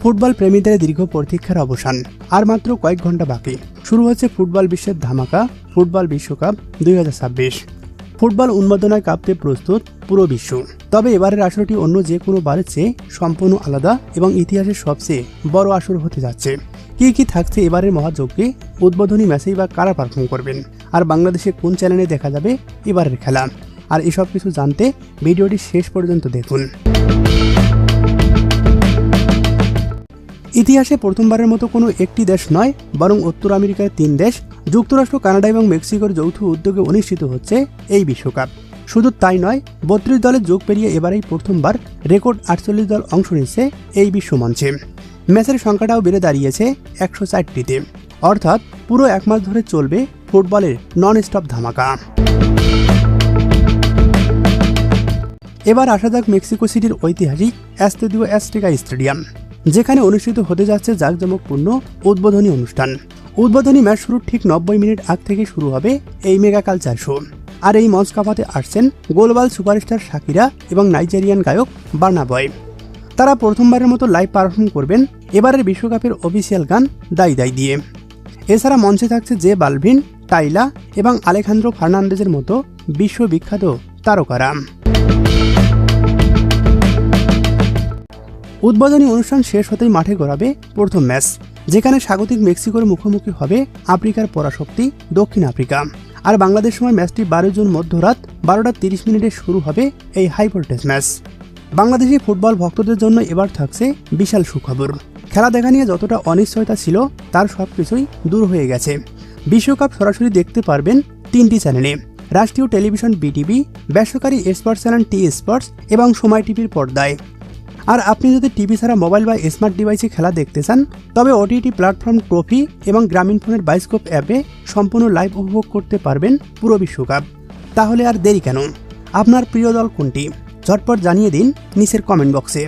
Football প্রেমীদের দীর্ঘ প্রতীক্ষার অবসান। আর মাত্র কয়েক ঘন্টা বাকি, শুরু হচ্ছে ফুটবল বিশ্বের ধামাকা ফুটবল বিশ্বকাপ 2026। ফুটবল উন্মাদনায় কাঁপতে প্রস্তুত পুরো বিশ্ব। তবে এবারের আসরটি অন্য যে কোনো বারের চেয়ে সম্পূর্ণ আলাদা এবং ইতিহাসের সবচেয়ে বড় আসর হতে যাচ্ছে। কি কি থাকছে এবারের মহাযজ্ঞে, উদ্বোধনী ম্যাচেই বা কারা পারফর্ম করবেন, আর বাংলাদেশে কোন চ্যানেলে দেখা যাবে এবারের খেলা, আর এসব কিছু জানতে ভিডিওটি শেষ পর্যন্ত দেখুন। ইতিহাসে প্রথমবারের মতো কোনো একটি দেশ নয়, বরং উত্তর আমেরিকার 3 দেশ যুক্তরাষ্ট্র, কানাডা এবং মেক্সিকোর যৌথ উদ্যোগে অনুষ্ঠিত হচ্ছে এই বিশ্বকাপ। শুধু তাই নয়, 32 দলের যোগ পেরিয়ে এবারেই প্রথমবার রেকর্ড 48 দল অংশ নিচ্ছে এই বিশ্বমঞ্চে। ম্যাচের সংখ্যাটাও বেড়ে দাঁড়িয়েছে 104টিতে, অর্থাৎ পুরো 1 মাস ধরে চলবে ফুটবলের নন স্টপ ধামাকা। এবার আসা যাক মেক্সিকো সিটির ঐতিহাসিক এস্তেদিও অ্যাজটেকা স্টেডিয়াম, যেখানে অনুষ্ঠিত হতে যাচ্ছে জাঁকজমকপূর্ণ উদ্বোধনী অনুষ্ঠান। উদ্বোধনী ম্যাচ শুরুর ঠিক 90 মিনিট আগ থেকে শুরু হবে এই মেগা কালচার শো। আর এই মঞ্চ কাঁপাতে আসছেন গ্লোবাল সুপারস্টার শাকিরা এবং নাইজেরিয়ান গায়ক বার্না বয়। তারা প্রথমবারের মতো লাইভ পারফর্ম করবেন এবারের বিশ্বকাপের অফিসিয়াল গান দাই দাই দিয়ে। এছাড়া মঞ্চে থাকছে জে বালভিন, টাইলা এবং আলেখান্দ্রো ফার্নান্দেজের মতো বিশ্ববিখ্যাত তারকারা। উদ্বোধনী অনুষ্ঠান শেষ হতেই মাঠে গড়াবে প্রথম ম্যাচ, যেখানে স্বাগতিক মেক্সিকোর মুখোমুখি হবে আফ্রিকার পরাশক্তি দক্ষিণ আফ্রিকা। আর বাংলাদেশ সময় ম্যাচটি 12 জুন মধ্যরাত 12:30 শুরু হবে এই high voltage match. Bangladeshi football ভক্তদের জন্য এবার থাকছে বিশাল সুখবর। খেলা দেখা নিয়ে যতটা অনিশ্চয়তা ছিল তার সবকিছুই দূর হয়ে গেছে। বিশ্বকাপ সরাসরি দেখতে পারবেন 3টি চ্যানেলে, রাষ্ট্রীয় টেলিভিশন বিটিভি, বেসরকারি স্পোর্টস চ্যানেল টি স্পোর্টস এবং সময় টিভির পর্দায়। আর আপনি যদি টিভি ছাড়া মোবাইল বা স্মার্ট ডিভাইসে খেলা দেখতে চান, তবে ওটিটি প্ল্যাটফর্ম ট্রফি এবং গ্রামীণ ফোনের বায়োস্কোপ অ্যাপে সম্পূর্ণ লাইভ উপভোগ করতে পারবেন পুরো বিশ্বকাপ। তাহলে আর দেরি কেন? আপনার প্রিয় দল কোনটি? ঝটপট জানিয়ে দিন নিচের কমেন্ট বক্সে।